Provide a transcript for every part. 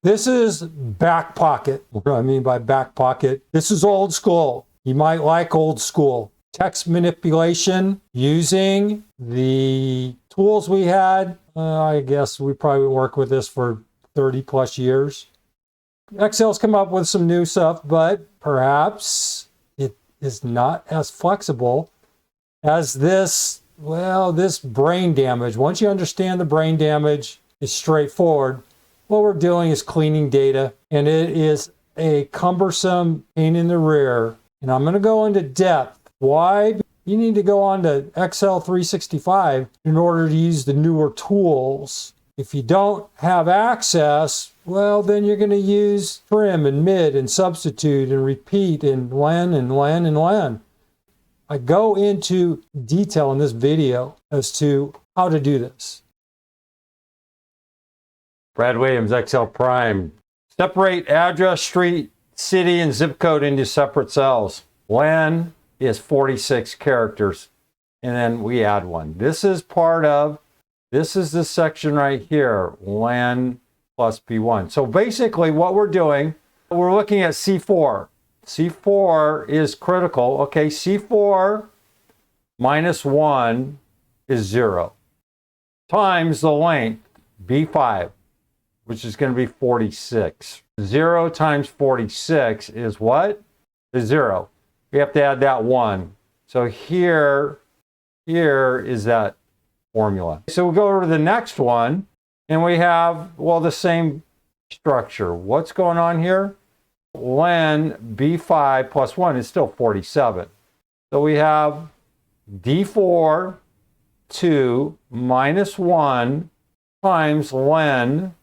This is back pocket. What do I mean by back pocket? This is old school. You might like old school. Text manipulation using the tools we had. I guess we probably worked with this for 30 plus years. Excel's come up with some new stuff, but perhaps it is not as flexible as this, well, this brain damage. Once you understand the brain damage, it's straightforward. What we're doing is cleaning data, and it is a cumbersome pain in the rear. And I'm going to go into depth. Why? You need to go on to Excel 365 in order to use the newer tools. If you don't have access, well, then you're going to use trim and mid and substitute and repeat and len and len and len. I go into detail in this video as to how to do this. Brad Williams, Excel Prime. Separate address, street, city, and zip code into separate cells. Len is 46 characters, and then we add one. This is this section right here, len plus B1. So basically what we're doing, we're looking at C4. C4 is critical. Okay, C4 minus 1 is 0 times the length, B5, which is going to be 46. 0 times 46 is what? Is 0. We have to add that 1. So here is that formula. So we'll go over to the next one, and we have, well, the same structure. What's going on here? Len B5 plus 1 is still 47. So we have D4 2 minus 1 times len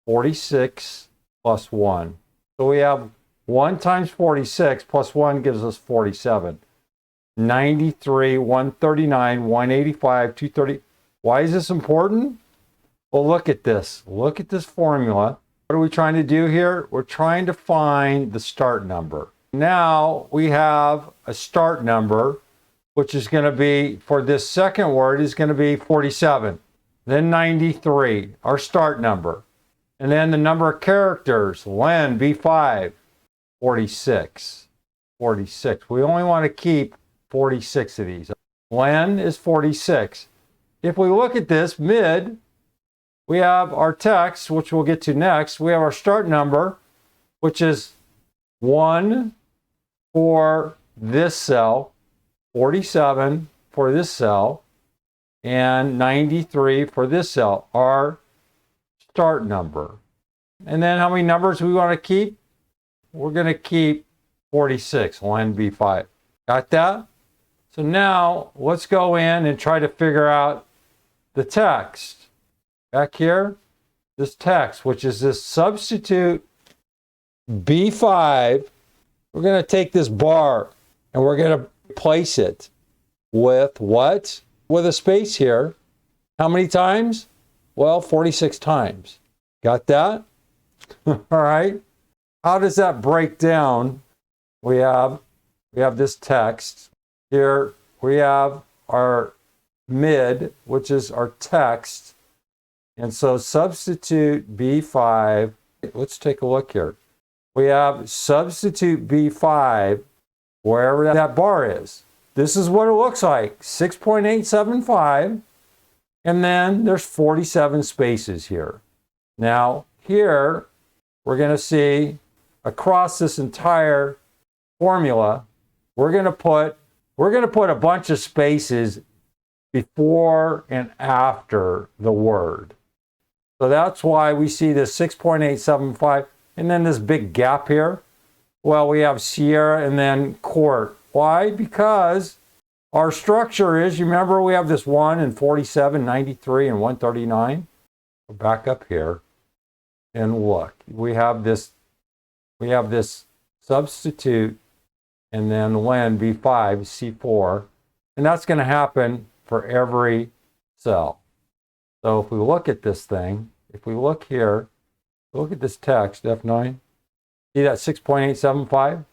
46 plus 1. So we have 1 times 46 plus 1 gives us 47. 93, 139, 185, 230. Why is this important? Well, look at this. Look at this formula. What are we trying to do here? We're trying to find the start number. Now we have a start number, which is going to be, for this second word, is going to be 47. Then 93, our start number. And then the number of characters, len B5, 46. 46. We only want to keep 46 of these. Len is 46. If we look at this mid, we have our text, which we'll get to next. We have our start number, which is 1 for this cell, 47 for this cell, and 93 for this cell, our start number. And then how many numbers do we want to keep? We're going to keep 46, len B5. Got that? So now let's go in and try to figure out the text. Back here, this text, which is this substitute B5, we're going to take this bar and we're going to replace it with what? With a space here. How many times? Well, 46 times. Got that? All right. How does that break down? We have this text. Here we have our mid, which is our text. And so substitute B5. Let's take a look here. We have substitute B5 wherever that bar is. This is what it looks like, 6.875. And then there's 47 spaces here. Now here we're going to see across this entire formula, we're going to put a bunch of spaces before and after the word. So that's why we see this 6.875 and then this big gap here. Well, we have Sierra and then Court. Why? Because our structure is, you remember we have this 1 and 47, 93, and 139. Go back up here and look. We have this substitute and then len B5, C4, and that's going to happen for every cell. So if we look at this thing, if we look here, look at this text, F9, see that 6.875?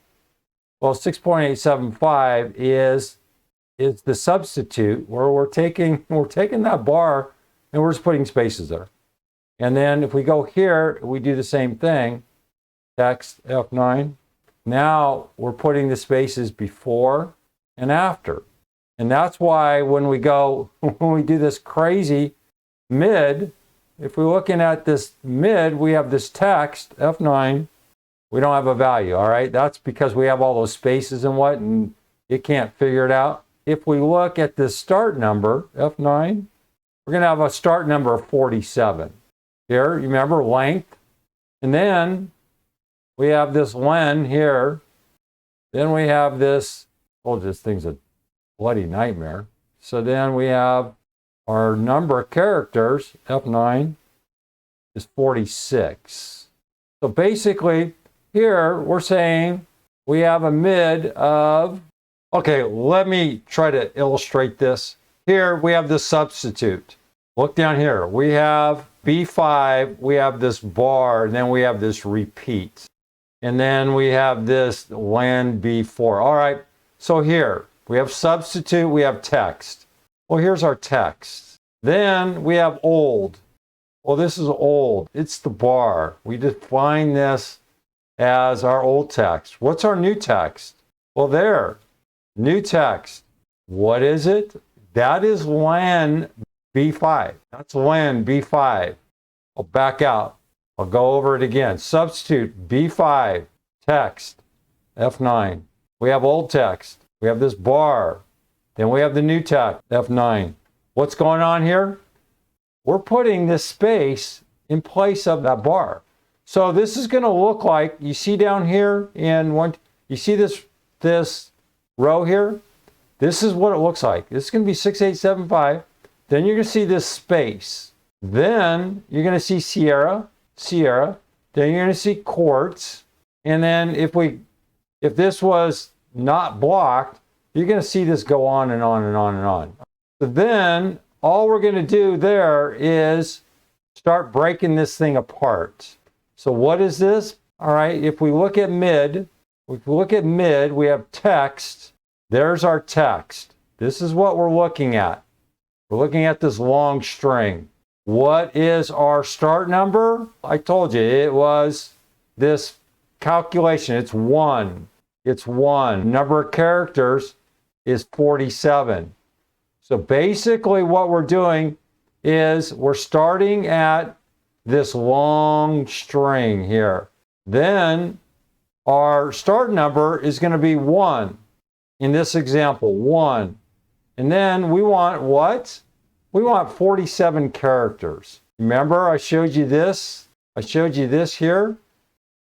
Well, 6.875 is the substitute where we're taking that bar and we're just putting spaces there. And then if we go here, we do the same thing. Text F9. Now we're putting the spaces before and after. And that's why when we go, when we do this crazy mid, if we're looking at this mid, we have this text, F9, we don't have a value, all right? That's because we have all those spaces and what, and it can't figure it out. If we look at this start number, F9, we're gonna have a start number of 47. Here, you remember length, and then we have this len here, then we have this, oh, this thing's a bloody nightmare. So then we have our number of characters, F9, is 46. So basically, here we're saying we have a mid of, okay, let me try to illustrate this. Here we have this substitute. Look down here. We have B5, we have this bar, and then we have this repeat. And then we have this len B4. All right, so here we have substitute, we have text. Well, here's our text. Then we have old. Well, this is old. It's the bar. We define this as our old text. What's our new text? Well, there. New text. What is it? That is len B5. That's len B5. I'll back out. I'll go over it again. Substitute B5. Text. F9. We have old text. We have this bar. Then we have the new text. F9. What's going on here? We're putting this space in place of that bar. So this is going to look like, you see down here in one, you see this row here? This is what it looks like. This is going to be 6875. Then you're going to see this space. Then you're going to see Sierra. Then you're going to see quartz. And then if this was not blocked, you're going to see this go on and on and on and on. So then all we're going to do there is start breaking this thing apart. So what is this? All right, if we look at mid, we have text. There's our text. This is what we're looking at. We're looking at this long string. What is our start number? I told you it was this calculation. It's 1. It's 1. Number of characters is 47. So basically what we're doing is we're starting at this long string here. Then our start number is going to be 1. In this example, 1. And then we want what? We want 47 characters. Remember I showed you this? I showed you this here,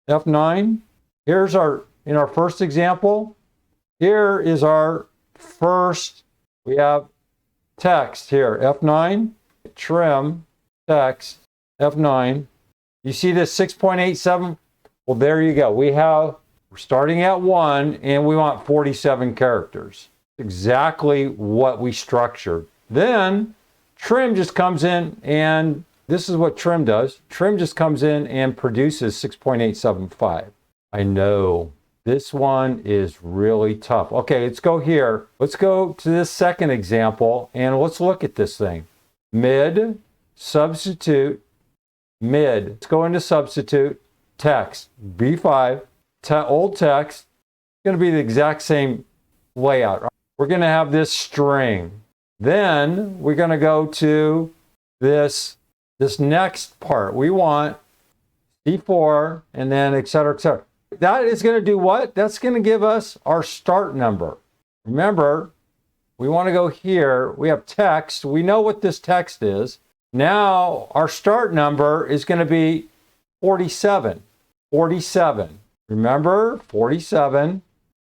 F9. Here's in our first example, here is our first, we have text here, F9, trim, text, F9. You see this 6.87? Well, there you go. We're starting at 1 and we want 47 characters. Exactly what we structured. Then trim just comes in, and this is what trim does. Trim just comes in and produces 6.875. I know this one is really tough. Okay, let's go here. Let's go to this second example and let's look at this thing. Mid, substitute, mid. Let's go into substitute, text, B5, old text. It's going to be the exact same layout. We're going to have this string. Then we're going to go to this next part. We want C4 and then et cetera, et cetera. That is going to do what? That's going to give us our start number. Remember, we want to go here. We have text. We know what this text is. Now our start number is going to be 47. 47. Remember, 47.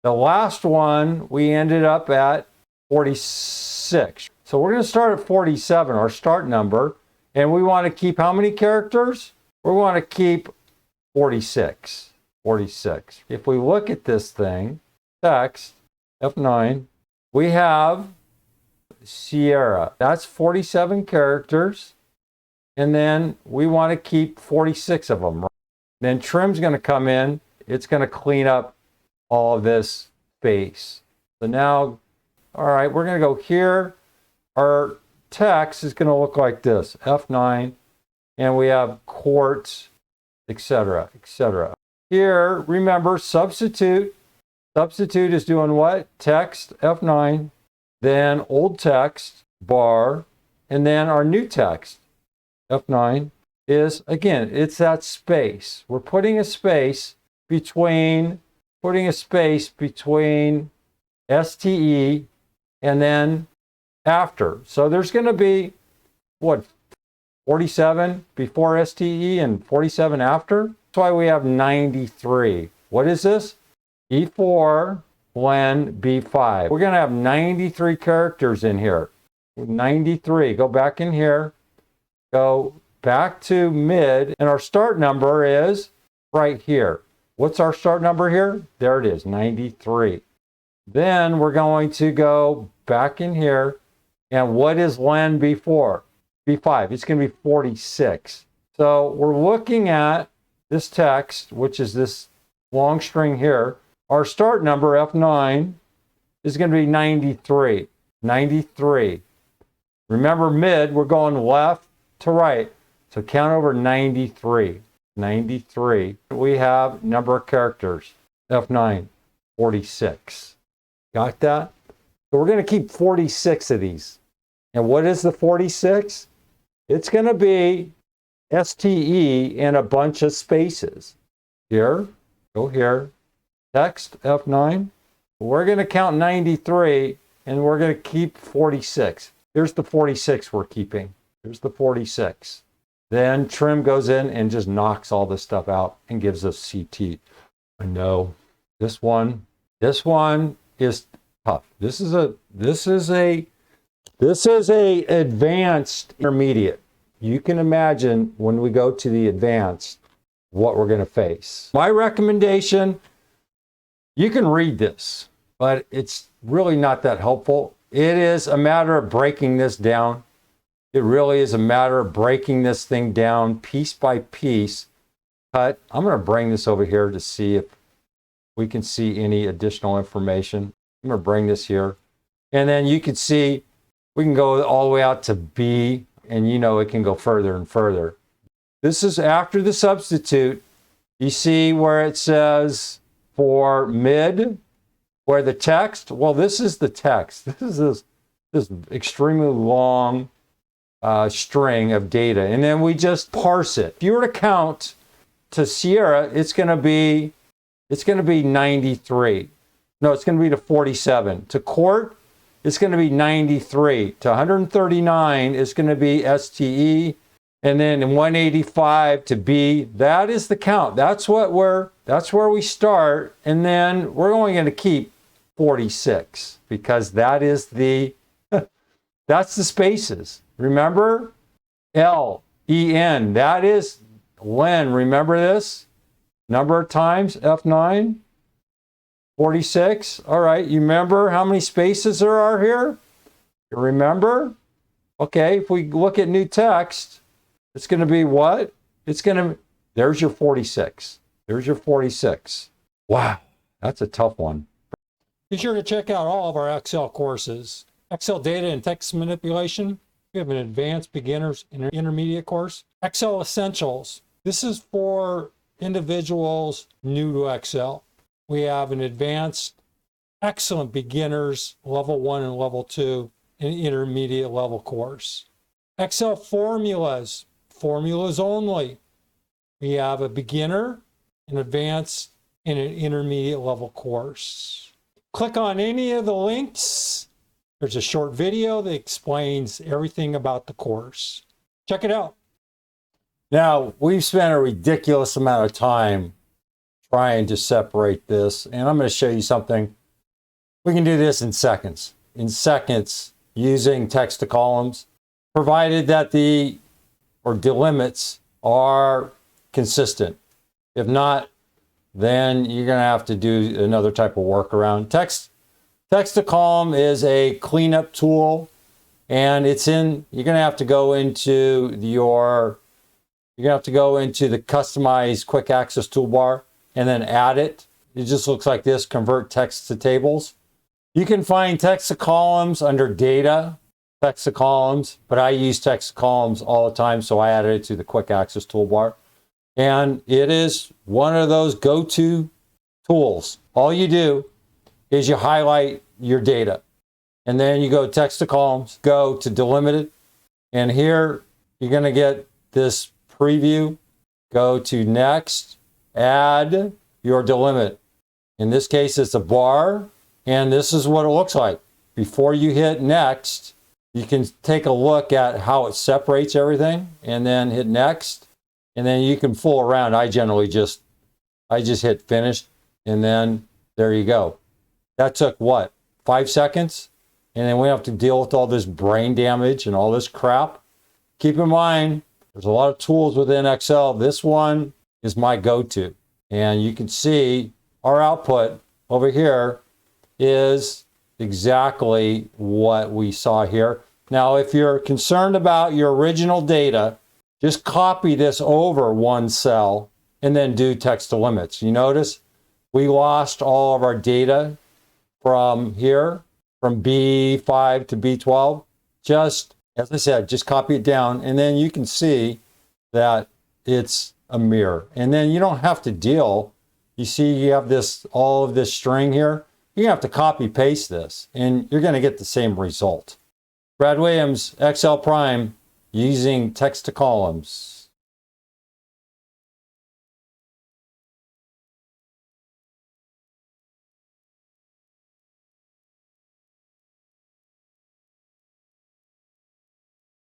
The last one, we ended up at 46. So we're going to start at 47, our start number. And we want to keep how many characters? We want to keep 46. 46. If we look at this thing, text, F9, we have Sierra. That's 47 characters. And then we want to keep 46 of them. Right? Then trim's going to come in. It's going to clean up all of this space. So now, all right, we're going to go here. Our text is going to look like this, F9. and we have court, etc., etc. Here, remember, substitute. Substitute is doing what? Text, F9, then old text, bar, and then our new text, F9, is, again, it's that space. We're putting a space between STE and then after. So there's going to be, what, 47 before STE and 47 after? That's why we have 93. What is this? E4, len, B5. We're going to have 93 characters in here. 93. Go back in here. Go back to mid. And our start number is right here. What's our start number here? There it is, 93. Then we're going to go back in here. And what is len B4? B5. It's going to be 46. So we're looking at this text, which is this long string here. Our start number, F9, is going to be 93. 93. Remember mid, we're going left to right. So count over 93. 93. We have number of characters, F9, 46. Got that? So we're going to keep 46 of these. And what is the 46? It's going to be STE in a bunch of spaces. Here, go here, text, F9. We're going to count 93, and we're going to keep 46. Here's the 46 we're keeping. Here's the 46. Then trim goes in and just knocks all this stuff out and gives us CT. I know this one is tough. This is a advanced intermediate. You can imagine when we go to the advanced what we're going to face. My recommendation, you can read this, but it's really not that helpful. It is a matter of breaking this down. It really is a matter of breaking this thing down piece by piece. Cut. I'm going to bring this over here to see if we can see any additional information. I'm going to bring this here. And then you can see we can go all the way out to B, and you know it can go further and further. This is after the substitute. You see where it says for mid, where the text, well, this is the text. This is this extremely long string of data. And then we just parse it. If you were to count to Sierra, it's going to be 93. No, it's going to be to 47. To Court, it's going to be 93. To 139, it's going to be STE. And then in 185 to B, that is the count. That's where we start. And then we're only going to keep 46 because that is that's the spaces. Remember? L-E-N, that is len. Remember this? Number of times, F9, 46. All right, you remember how many spaces there are here? You remember? Okay, if we look at new text, it's going to be what? There's your 46. There's your 46. Wow, that's a tough one. Be sure to check out all of our Excel courses. Excel data and text manipulation. We have an advanced beginners and intermediate course. Excel essentials. This is for individuals new to Excel. We have an advanced, excellent beginners, level 1 and level 2, and intermediate level course. Excel formulas, formulas only. We have a beginner, an advanced, and an intermediate level course. Click on any of the links. There's a short video that explains everything about the course. Check it out. Now, we've spent a ridiculous amount of time trying to separate this, and I'm going to show you something. We can do this in seconds. In seconds, using text to columns, provided that the delimits are consistent. If not, then you're going to have to do another type of workaround. Text to column is a cleanup tool, and you're going to have to go into the customized quick access toolbar and then add it. It just looks like this, convert text to tables. You can find text to columns under data, text to columns, but I use text to columns all the time, so I added it to the quick access toolbar. And it is one of those go-to tools. All you do is you highlight your data, and then you go text to columns, go to delimited, and here you're going to get this preview. Go to next, add your delimit. In this case, it's a bar, and this is what it looks like. Before you hit next, you can take a look at how it separates everything, and then hit next, and then you can fool around. I just hit finish, and then there you go. That took what, 5 seconds? And then we have to deal with all this brain damage and all this crap. Keep in mind, there's a lot of tools within Excel. This one is my go-to. And you can see our output over here is exactly what we saw here. Now, if you're concerned about your original data, just copy this over one cell and then do text to limits. You notice we lost all of our data from here, from B5 to B12. Just, as I said, just copy it down, and then you can see that it's a mirror. And then you don't have to deal. You see you have this, all of this string here. You have to copy paste this, and you're going to get the same result. Brad Williams, Excel Prime, using text to columns.